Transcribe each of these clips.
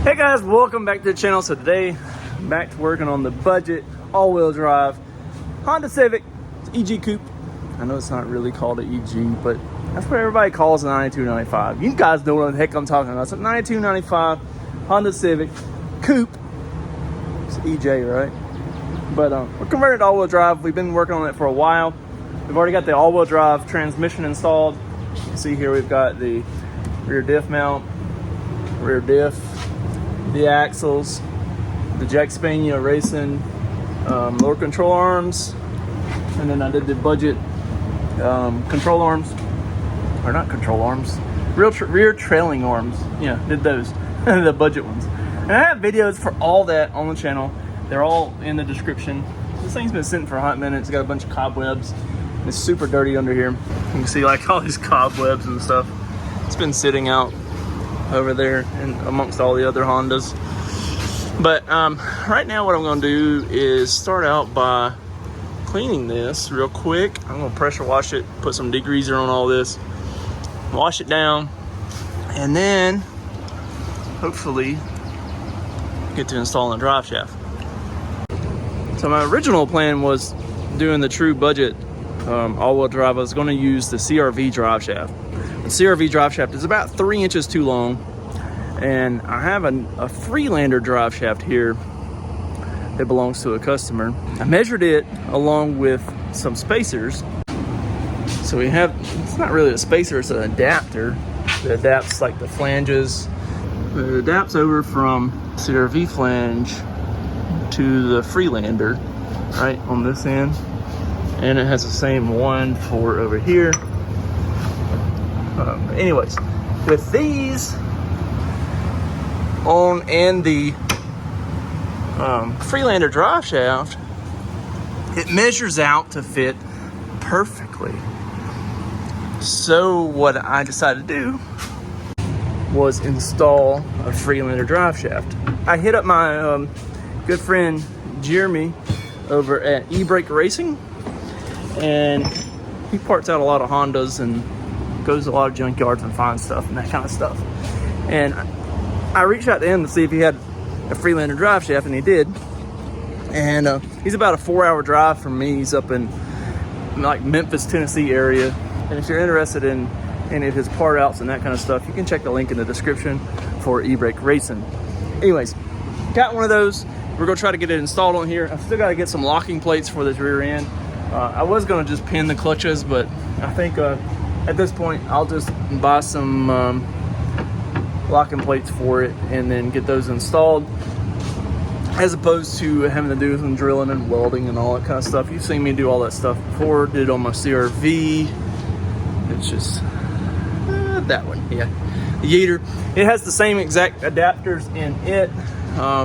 Hey guys, welcome back to the channel. So today, back to working on the budget all-wheel drive Honda Civic EG Coupe. I know it's not really called an EG, but that's what everybody calls a 9295. You guys know what the heck I'm talking about. It's a 9295 Honda Civic Coupe. It's EJ, right? But we're converted to all-wheel drive. We've been working on it for a while. We've already got the all-wheel drive transmission installed. You can see here we've got the rear diff mount, rear diff, the axles, the Jack Spaniel Racing lower control arms, and then I did the budget control arms, or not control arms, rear trailing arms. Yeah, did those, the budget ones. And I have videos for all that on the channel. They're all in the description. This thing's been sitting for a hot minute. It's got a bunch of cobwebs. It's super dirty under here. You can see like all these cobwebs and stuff. It's been sitting out over there and amongst all the other Hondas. But right now what I'm going to do is start out by cleaning this real quick. I'm going to pressure wash it, put some degreaser on all this, wash it down, and then hopefully get to installing the drive shaft. So my original plan was doing the true budget all-wheel drive. I was going to use the CRV drive shaft. The CRV drive shaft is about 3 inches too long, and I have a Freelander drive shaft here that belongs to a customer. I measured it along with some spacers. So we have, it's not really a spacer, it's an adapter that adapts like the flanges. It adapts over from CRV flange to the Freelander, right on this end. And it has the same one for over here. Anyways, with these on and the Freelander drive shaft, it measures out to fit perfectly. So what I decided to do was install a Freelander drive shaft. I hit up my good friend Jeremy over at E-Brake Racing, and he parts out a lot of Hondas and goes to a lot of junkyards and finds stuff and that kind of stuff. And I reached out to him to see if he had a Freelander drive shaft, and he did. And he's about a 4-hour drive from me. He's up in like Memphis, Tennessee area. And if you're interested in any of his part outs and that kind of stuff, you can check the link in the description for E-Brake Racing. Anyways, got one of those. We're gonna try to get it installed on here. I've still got to get some locking plates for this rear end. I was gonna just pin the clutches, but I think at this point I'll just buy some locking plates for it and then get those installed, as opposed to having to do some drilling and welding and all that kind of stuff. You've seen me do all that stuff before. Did it on my CRV. It's just that one, yeah, the Yeater. It has the same exact adapters in it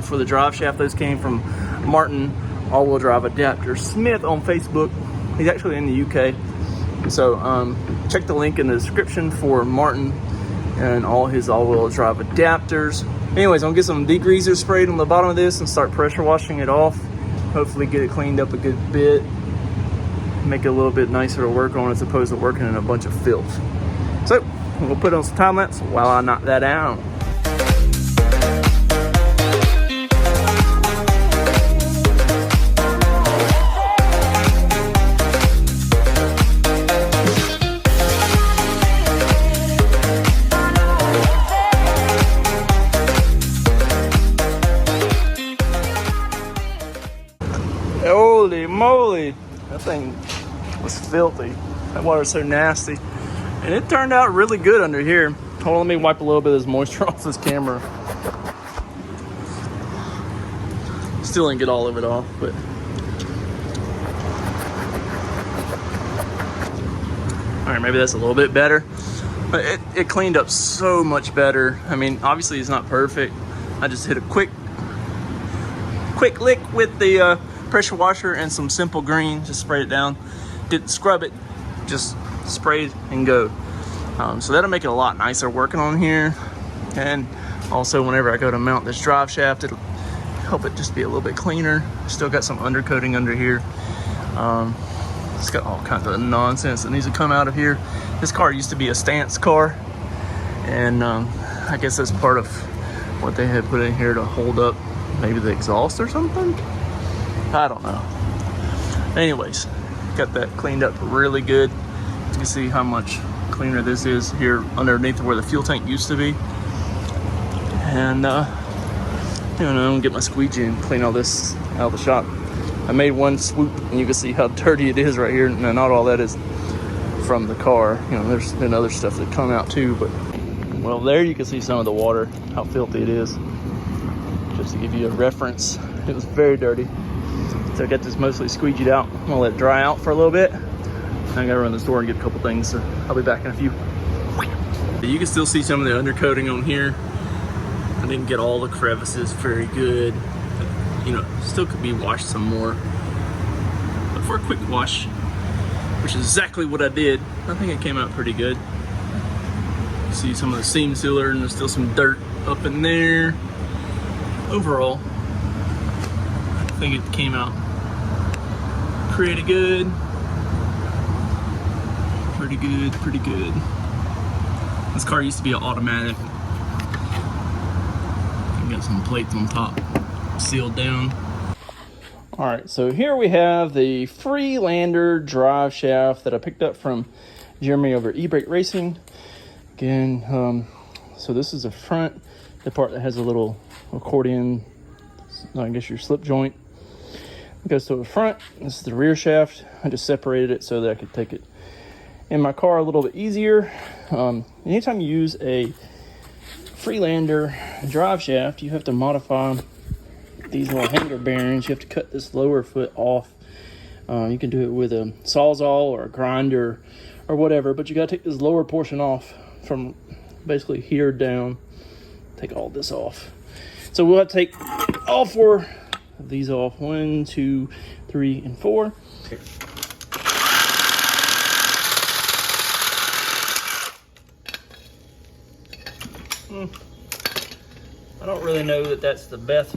for the drive shaft. Those came from Martin All-Wheel Drive Adapter Smith on Facebook. He's actually in the UK. So check the link in the description for Martin and all his all-wheel drive adapters. Anyways, I'm gonna get some degreaser sprayed on the bottom of this and start pressure washing it off. Hopefully get it cleaned up a good bit. Make it a little bit nicer to work on as opposed to working in a bunch of filth. So we'll put on some time lapse while I knock that out. Holy moly, that thing was filthy. That water's so nasty. And it turned out really good under here. Hold on, let me wipe a little bit of this moisture off this camera. Still didn't get all of it off, but. All right, maybe that's a little bit better. But it cleaned up so much better. I mean, obviously it's not perfect. I just hit a quick lick with the pressure washer and some simple green, just sprayed it down. Didn't scrub it, just sprayed and go. So that'll make it a lot nicer working on here. And also whenever I go to mount this drive shaft, it'll help it just be a little bit cleaner. Still got some undercoating under here. It's got all kinds of nonsense that needs to come out of here. This car used to be a stance car, and I guess that's part of what they had put in here to hold up maybe the exhaust or something. I don't know. Anyways, got that cleaned up really good. You can see how much cleaner this is here underneath where the fuel tank used to be. And you know, I'm gonna get my squeegee and clean all this out of the shop. I made one swoop and you can see how dirty it is right here. Now, not all that is from the car. You know, there's been other stuff that come out too, but well, there you can see some of the water, how filthy it is. Just to give you a reference, it was very dirty. So I got this mostly squeegeed out. I'm gonna let it dry out for a little bit. I gotta run to the store and get a couple things, so I'll be back in a few. You can still see some of the undercoating on here. I didn't get all the crevices very good. You know, still could be washed some more. But for a quick wash, which is exactly what I did, I think it came out pretty good. You see some of the seam sealer and there's still some dirt up in there. Overall, I think it came out pretty good. Pretty good, pretty good. This car used to be an automatic. Got some plates on top, sealed down. All right, so here we have the Freelander drive shaft that I picked up from Jeremy over at E-Brake Racing. Again, so this is the front, the part that has a little accordion, I guess your slip joint. It goes to the front. This is the rear shaft. I just separated it so that I could take it in my car a little bit easier. Anytime you use a Freelander drive shaft, you have to modify these little hanger bearings. You have to cut this lower foot off. You can do it with a sawzall or a grinder or whatever, but you got to take this lower portion off from basically here down. Take all this off. So we'll have to take all 4 of these off. 1, 2, 3, and 4. I don't really know that that's the best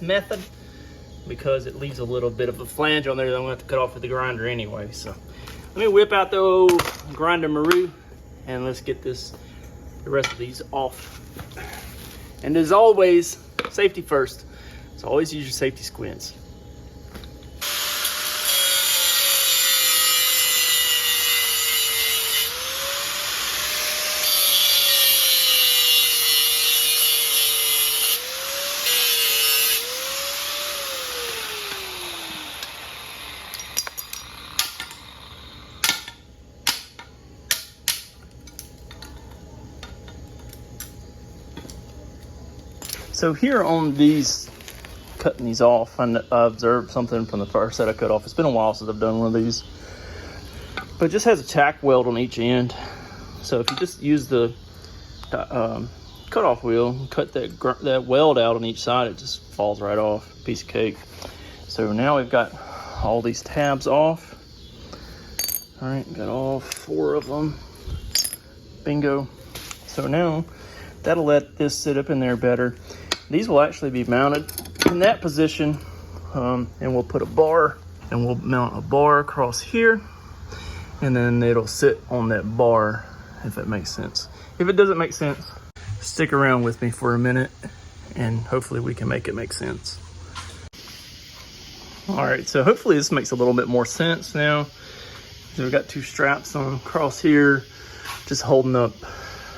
method, because it leaves a little bit of a flange on there that I'm going to have to cut off with the grinder anyway. So let me whip out the old grinder Maru and let's get the rest of these off. And as always, safety first. So always use your safety squints. So here on these, cutting these off, I observed something from the first set I cut off. It's been a while since I've done one of these, but it just has a tack weld on each end. So if you just use the cutoff wheel and cut that weld out on each side, it just falls right off, piece of cake. So now we've got all these tabs off. All right, got all 4 of them. Bingo. So now that'll let this sit up in there better. These will actually be mounted in that position, and we'll put a bar, and we'll mount a bar across here, and then it'll sit on that bar, if that makes sense. If it doesn't make sense, stick around with me for a minute, and hopefully we can make it make sense. All right, so hopefully this makes a little bit more sense now. So we've got 2 straps on across here, just holding up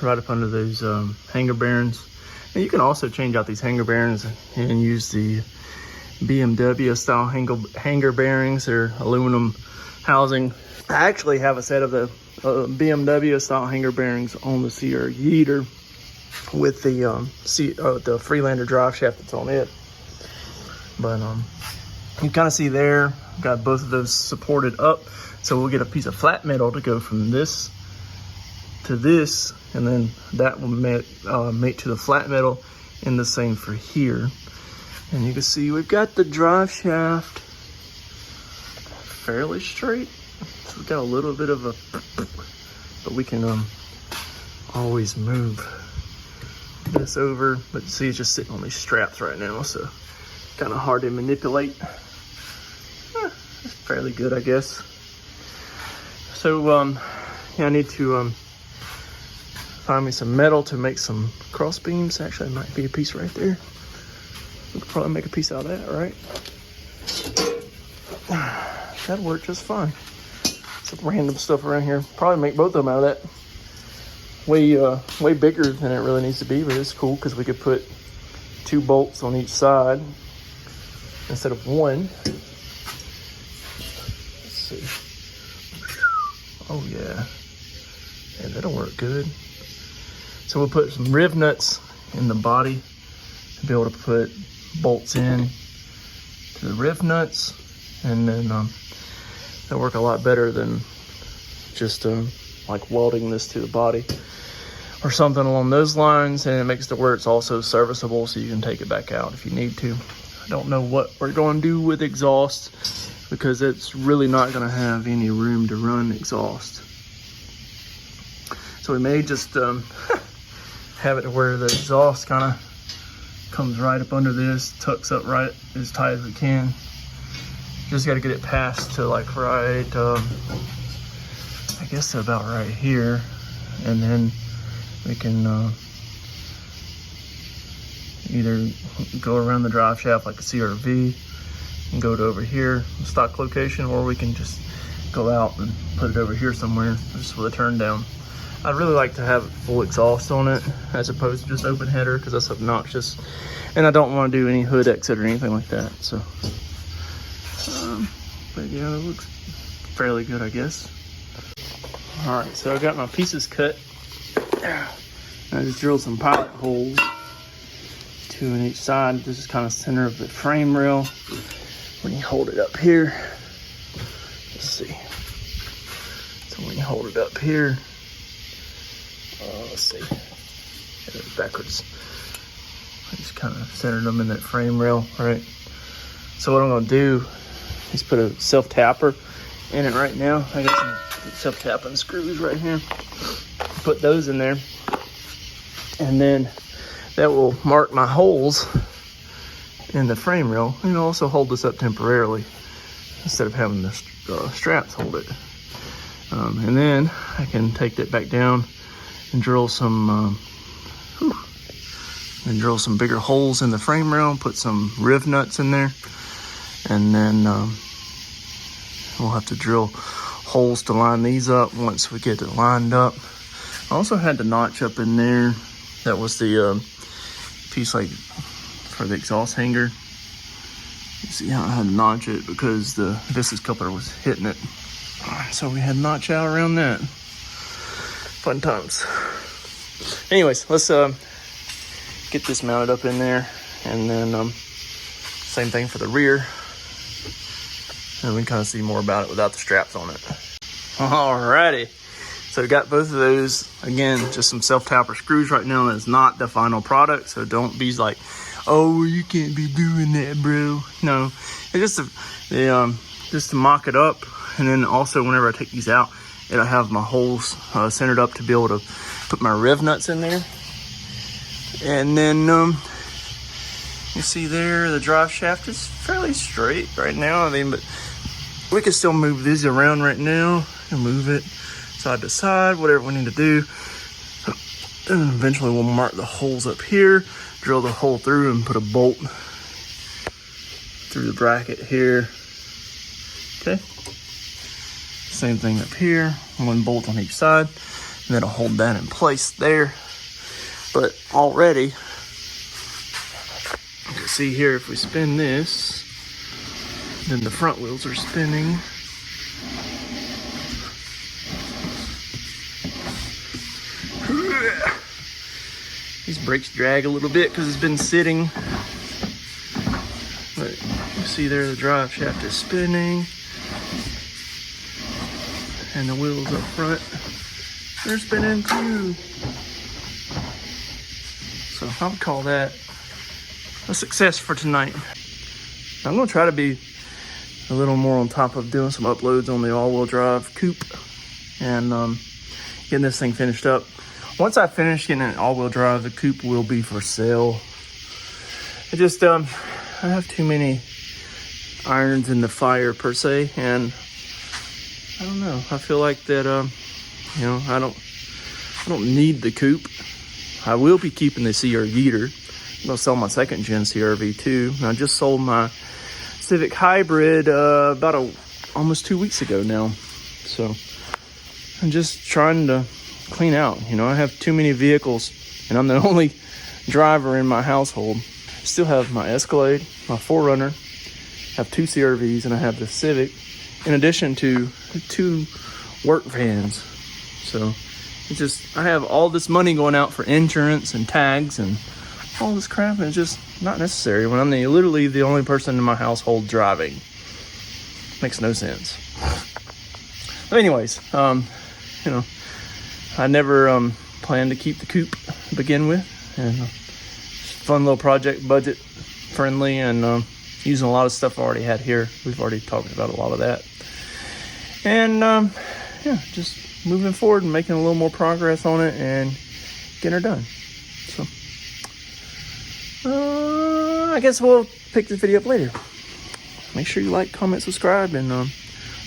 right up under those hanger bearings. And you can also change out these hanger bearings and use the BMW style hanger bearings. They're aluminum housing. I actually have a set of the BMW style hanger bearings on the Sierra Yeeter with the Freelander drive shaft that's on it. But you kind of see there, got both of those supported up. So we'll get a piece of flat metal to go from this to this, and then that will mate to the flat metal, and the same for here. And you can see we've got the drive shaft fairly straight. So we've got a little bit of a, but we can always move this over. But you see it's just sitting on these straps right now, so kind of hard to manipulate. It's fairly good, I guess. So yeah, I need to find me some metal to make some cross beams. Actually, there might be a piece right there. We could probably make a piece out of that, right? That'd work just fine. Some random stuff around here. Probably make both of them out of that. Way bigger than it really needs to be, but it's cool because we could put 2 bolts on each side instead of 1. Let's see. Oh yeah, that'll work good. So we'll put some riv nuts in the body to be able to put bolts in to the riv nuts, and then that'll work a lot better than just like welding this to the body or something along those lines. And it makes it where it's also serviceable, so you can take it back out if you need to. I don't know what we're going to do with exhaust, because it's really not going to have any room to run exhaust. So we may just have it to where the exhaust kind of comes right up under this, tucks up right as tight as we can. Just got to get it past to like right, I guess about right here, and then we can either go around the drive shaft like a CRV and go to over here, stock location, or we can just go out and put it over here somewhere just with a turn down. I'd really like to have full exhaust on it as opposed to just open header, because that's obnoxious, and I don't want to do any hood exit or anything like that. So but yeah, it looks fairly good, I guess. All right, so I got my pieces cut. I just drilled some pilot holes, 2 on each side. This is kind of center of the frame rail. When you hold it up here, let's see. So when you hold it up here, let's see, get it backwards. I just kind of centered them in that frame rail, right? So what I'm gonna do is put a self-tapper in it right now. I got some self-tapping screws right here. Put those in there, and then that will mark my holes in the frame rail, and also hold this up temporarily instead of having the straps hold it. And then I can take that back down and drill some bigger holes in the frame rail, put some riv nuts in there, and then we'll have to drill holes to line these up once we get it lined up. I also had the notch up in there. That was the piece like for the exhaust hanger. You see how I had to notch it because the viscous coupler was hitting it. So we had to notch out around that. Fun times. Anyways, let's get this mounted up in there, and then same thing for the rear. And we can kind of see more about it without the straps on it. Alrighty. So we got both of those. Again, just some self-tapper screws right now. That's not the final product, so don't be like, oh, you can't be doing that, bro. No, it's just to mock it up. And then also whenever I take these out, it'll have my holes centered up to be able to put my riv nuts in there. And then you see there, the drive shaft is fairly straight right now. I mean, but we can still move these around right now and move it side to side, whatever we need to do. And eventually we'll mark the holes up here, drill the hole through, and put a bolt through the bracket here. Okay. Same thing up here, 1 bolt on each side, and that'll hold that in place there. But already, you can see here, if we spin this, then the front wheels are spinning. These brakes drag a little bit because it's been sitting. But you see there, the drive shaft is spinning. And the wheels up front, they're spinning too. So I would call that a success for tonight. I'm gonna try to be a little more on top of doing some uploads on the all-wheel drive coupe and getting this thing finished up. Once I finish getting an all-wheel drive, the coupe will be for sale. I just I have too many irons in the fire per se, and I don't know. I feel like that, you know, I I don't need the coupe. I will be keeping the CRV-ter. I'm gonna sell my second gen CRV too. And I just sold my Civic hybrid almost 2 weeks ago now. So I'm just trying to clean out. You know, I have too many vehicles and I'm the only driver in my household. Still have my Escalade, my 4Runner, have 2 CRVs, and I have the Civic, in addition to 2 work vans. So it's just, I have all this money going out for insurance and tags and all this crap, and it's just not necessary when I'm literally the only person in my household driving. Makes no sense. But anyways, you know, I never planned to keep the coupe to begin with, and fun little project, budget friendly, and using a lot of stuff I already had here. We've already talked about a lot of that, and yeah, just moving forward and making a little more progress on it and getting her done. So I guess we'll pick this video up later. Make sure you like, comment, subscribe, and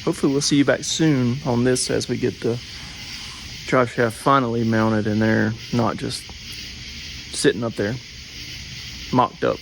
hopefully we'll see you back soon on this as we get the drive shaft finally mounted in there, not just sitting up there mocked up.